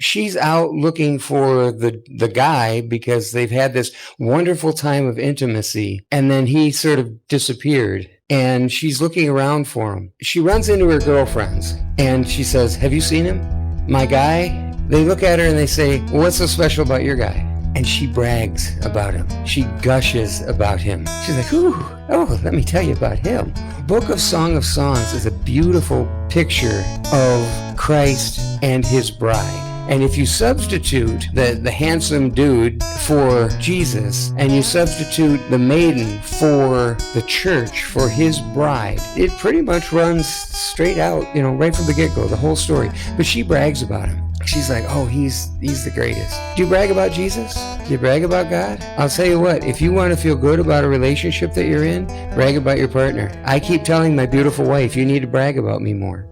she's out looking for the guy because they've had this wonderful time of intimacy, and then he sort of disappeared. And she's looking around for him. She runs into her girlfriends and she says, "Have you seen him? My guy?" They look at her and they say, "Well, what's so special about your guy?" And she brags about him. She gushes about him. She's like, "Ooh, oh, let me tell you about him." Book of Song of Songs is a beautiful picture of Christ and his bride. And if you substitute the handsome dude for Jesus, and you substitute the maiden for the church, for his bride, it pretty much runs straight out, right from the get-go, the whole story. But she brags about him. She's like, "Oh, he's the greatest." Do you brag about Jesus? Do you brag about God? I'll tell you what, if you want to feel good about a relationship that you're in, brag about your partner. I keep telling my beautiful wife, you need to brag about me more.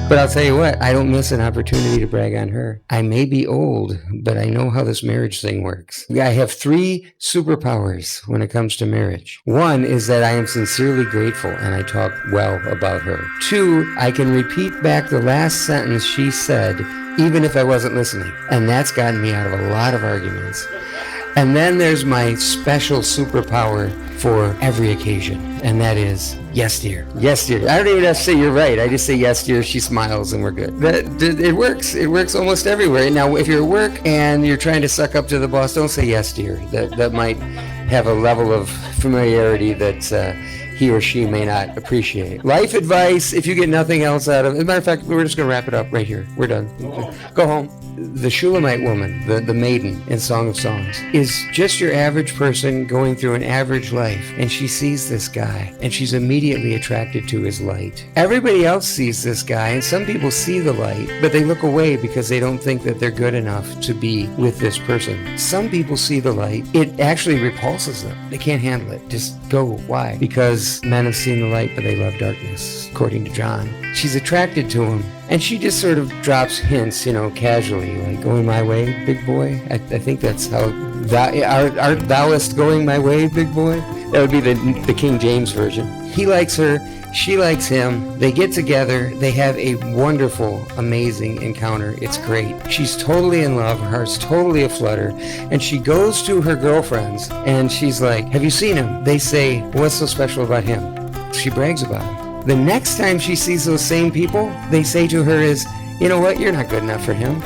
But I'll tell you what, I don't miss an opportunity to brag on her. I may be old, but I know how this marriage thing works. I have 3 superpowers when it comes to marriage. 1 is that I am sincerely grateful and I talk well about her. 2, I can repeat back the last sentence she said, even if I wasn't listening. And that's gotten me out of a lot of arguments. And then there's my special superpower for every occasion, and that is, "Yes, dear. Yes, dear." I don't even have to say "you're right." I just say "yes, dear." She smiles and we're good. It works. It works almost everywhere. Now, if you're at work and you're trying to suck up to the boss, don't say "yes, dear." That might have a level of familiarity that he or she may not appreciate. Life advice, if you get nothing else out of it. As a matter of fact, we're just going to wrap it up right here. We're done. Go home. The Shulamite woman, the maiden in Song of Songs, is just your average person going through an average life, and she sees this guy, and she's immediately attracted to his light. Everybody else sees this guy, and some people see the light, but they look away because they don't think that they're good enough to be with this person. Some people see the light. It actually repulses them. They can't handle it. Just go. Why? Because men have seen the light, but they love darkness, according to John. She's attracted to him. And she just sort of drops hints, casually, like, "Going my way, big boy?" I think that's how, art thouest going my way, big boy? That would be the King James version. He likes her, she likes him, they get together, they have a wonderful, amazing encounter. It's great. She's totally in love, her heart's totally aflutter, and she goes to her girlfriends, and she's like, "Have you seen him?" They say, "What's so special about him?" She brags about him. The next time she sees those same people, they say to her is, "You know what? You're not good enough for him.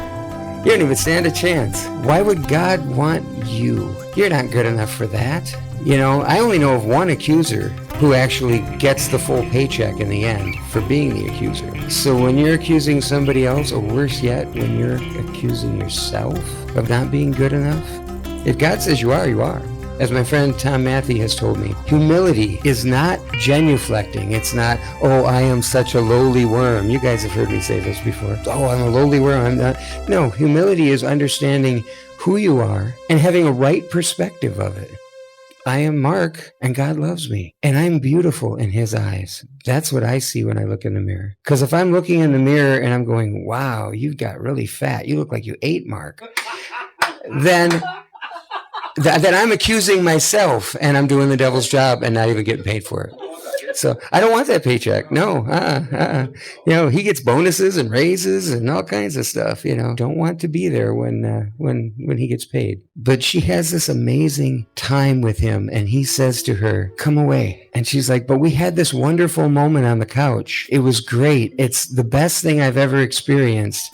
You don't even stand a chance. Why would God want you? You're not good enough for that." I only know of one accuser who actually gets the full paycheck in the end for being the accuser. So when you're accusing somebody else, or worse yet, when you're accusing yourself of not being good enough, if God says you are, you are. As my friend Tom Matthew has told me, humility is not genuflecting. It's not, "Oh, I am such a lowly worm." You guys have heard me say this before. "Oh, I'm a lowly worm. I'm not." No, humility is understanding who you are and having a right perspective of it. I am Mark, and God loves me, and I'm beautiful in his eyes. That's what I see when I look in the mirror. Because if I'm looking in the mirror and I'm going, "Wow, you've got really fat. You look like you ate, Mark," then I'm accusing myself, and I'm doing the devil's job and not even getting paid for it. So I don't want that paycheck. No, he gets bonuses and raises and all kinds of stuff. Don't want to be there when he gets paid. But she has this amazing time with him, and he says to her, "Come away." And she's like, "But we had this wonderful moment on the couch. It was great. It's the best thing I've ever experienced.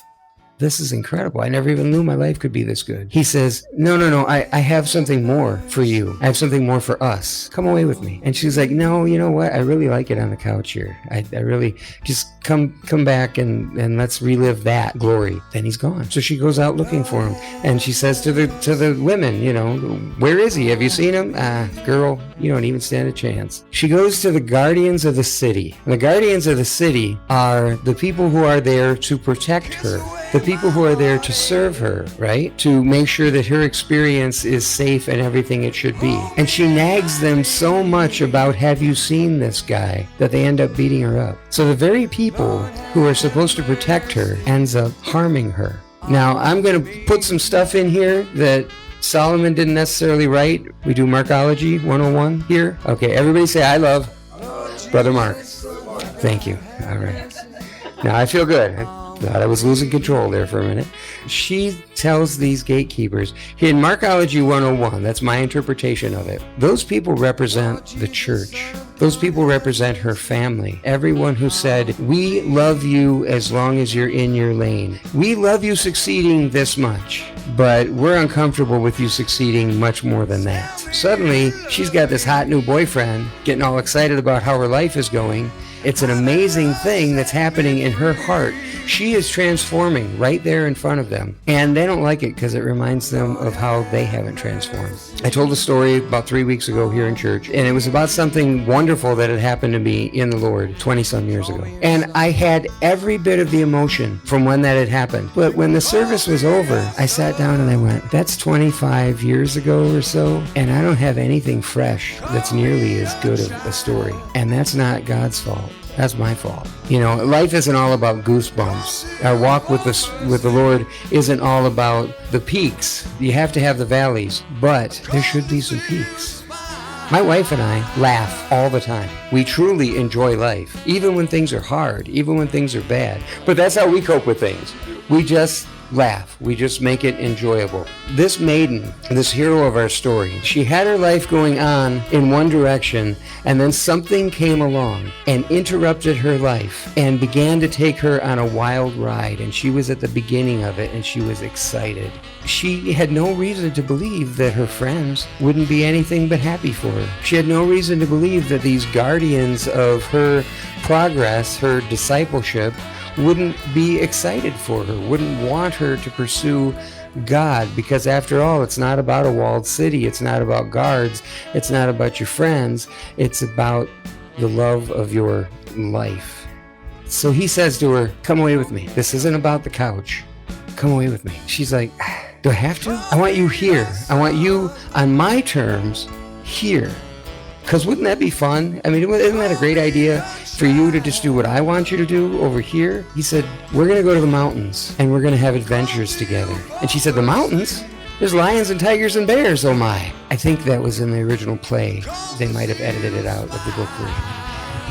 This is incredible. I never even knew my life could be this good." He says, No, I have something more for you. I have something more for us. Come away with me." And she's like, "No, you know what? I really like it on the couch here. I really, just come back and let's relive that glory." Then he's gone. So she goes out looking for him, and she says to the women, "Where is he? Have you seen him?" Girl, you don't even stand a chance." She goes to the guardians of the city. And the guardians of the city are the people who are there to protect her. The people who are there to serve her, right? To make sure that her experience is safe and everything it should be. And she nags them so much about, "Have you seen this guy?" that they end up beating her up. So the very people who are supposed to protect her ends up harming her. Now, I'm going to put some stuff in here that Solomon didn't necessarily write. We do Markology 101 here. Okay, everybody say, "I love Brother Mark." Thank you. All right. Now I feel good. Thought I was losing control there for a minute. She tells these gatekeepers, in Markology 101, that's my interpretation of it, those people represent the church. Those people represent her family. Everyone who said, we love you as long as you're in your lane. We love you succeeding this much, but we're uncomfortable with you succeeding much more than that. Suddenly, she's got this hot new boyfriend, getting all excited about how her life is going. It's an amazing thing that's happening in her heart. She is transforming right there in front of them. And they don't like it because it reminds them of how they haven't transformed. I told a story about 3 weeks ago here in church, and it was about something wonderful that had happened to me in the Lord 20-some years ago. And I had every bit of the emotion from when that had happened. But when the service was over, I sat down and I went, that's 25 years ago or so, and I don't have anything fresh that's nearly as good of a story. And that's not God's fault. That's my fault. You know, life isn't all about goosebumps. Our walk with the Lord isn't all about the peaks. You have to have the valleys, but there should be some peaks. My wife and I laugh all the time. We truly enjoy life, even when things are hard, even when things are bad. But that's how we cope with things. We just laugh. We just make it enjoyable. This maiden, this hero of our story, she had her life going on in one direction, and then something came along and interrupted her life and began to take her on a wild ride, and she was at the beginning of it, and she was excited. She had no reason to believe that her friends wouldn't be anything but happy for her. She had no reason to believe that these guardians of her progress, her discipleship, wouldn't be excited for her, wouldn't want her to pursue God, because after all, it's not about a walled city, it's not about guards, it's not about your friends, it's about the love of your life. So he says to her, come away with me. This isn't about the couch. Come away with me. She's like, do I have to? I want you here. I want you on my terms here. Because wouldn't that be fun? I mean, isn't that a great idea for you to just do what I want you to do over here? He said, we're going to go to the mountains and we're going to have adventures together. And she said, the mountains? There's lions and tigers and bears, oh my. I think that was in the original play. They might have edited it out of the book version.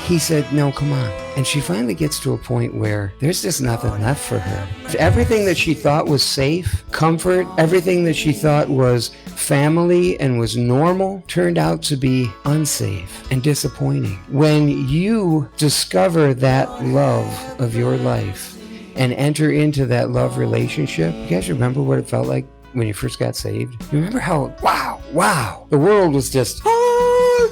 He said, no, come on. And she finally gets to a point where there's just nothing left for her. Everything that she thought was safe, comfort, everything that she thought was family and was normal turned out to be unsafe and disappointing. When you discover that love of your life and enter into that love relationship, you guys remember what it felt like when you first got saved? You remember how, wow, the world was just,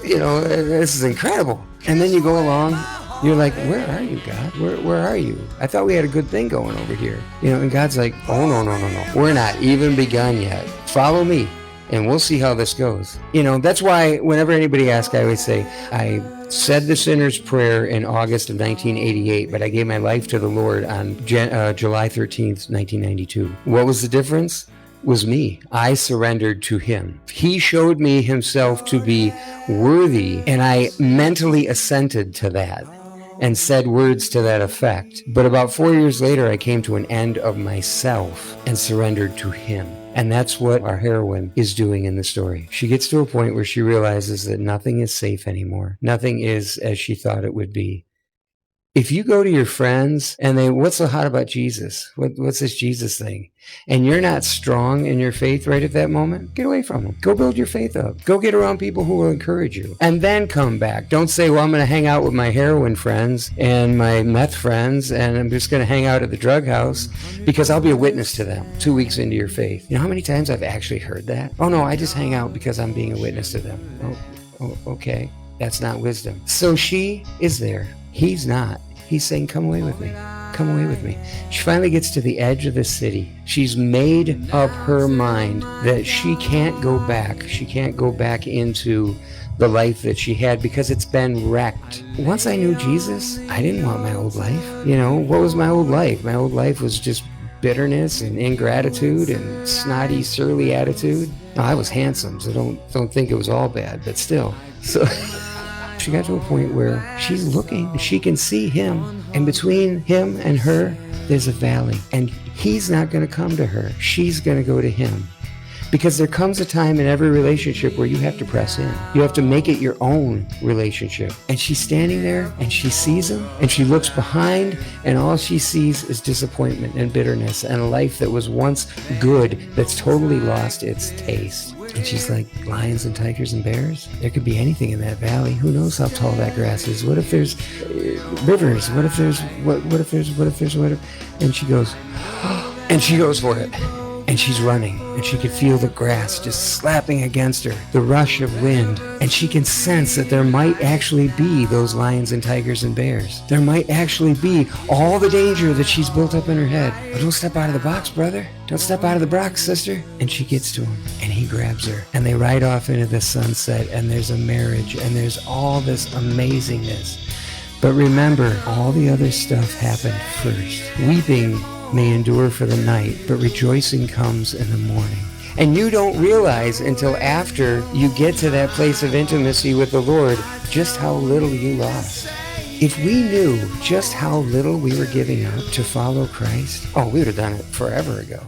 this is incredible. And then you go along, you're like, where are you, God? Where are you? I thought we had a good thing going over here. And God's like, oh, no. We're not even begun yet. Follow me, and we'll see how this goes. That's why whenever anybody asks, I always say, I said the sinner's prayer in August of 1988, but I gave my life to the Lord on July 13th, 1992. What was the difference? Was me. I surrendered to him. He showed me himself to be worthy, and I mentally assented to that and said words to that effect. But about 4 years later, I came to an end of myself and surrendered to him. And that's what our heroine is doing in the story. She gets to a point where she realizes that nothing is safe anymore. Nothing is as she thought it would be. If you go to your friends and they, what's so hot about Jesus? What's this Jesus thing? And you're not strong in your faith right at that moment, get away from them. Go build your faith up. Go get around people who will encourage you. And then come back. Don't say, well, I'm going to hang out with my heroin friends and my meth friends, and I'm just going to hang out at the drug house because I'll be a witness to them 2 weeks into your faith. You know how many times I've actually heard that? Oh, no, I just hang out because I'm being a witness to them. Oh, okay. That's not wisdom. So she is there. He's not. He's saying, come away with me. Come away with me. She finally gets to the edge of the city. She's made up her mind that she can't go back. She can't go back into the life that she had because it's been wrecked. Once I knew Jesus, I didn't want my old life. What was my old life? My old life was just bitterness and ingratitude and snotty, surly attitude. No, I was handsome, so don't think it was all bad, but still. So she got to a point where she's looking, she can see him, and between him and her, there's a valley, and he's not going to come to her. She's going to go to him. Because there comes a time in every relationship where you have to press in. You have to make it your own relationship. And she's standing there and she sees him and she looks behind and all she sees is disappointment and bitterness and a life that was once good that's totally lost its taste. And she's like, lions and tigers and bears? There could be anything in that valley. Who knows how tall that grass is? What if there's rivers? What if there's, what if? And she goes, and she goes for it. And she's running, and she could feel the grass just slapping against her, the rush of wind, and she can sense that there might actually be those lions and tigers and bears. There might actually be all the danger that she's built up in her head. But don't step out of the box, brother. Don't step out of the box, sister. And she gets to him, and he grabs her, and they ride off into the sunset, and there's a marriage, and there's all this amazingness. But remember, all the other stuff happened first. Weeping may endure for the night, but rejoicing comes in the morning. And you don't realize until after you get to that place of intimacy with the Lord just how little you lost. If we knew just how little we were giving up to follow Christ, we would have done it forever ago.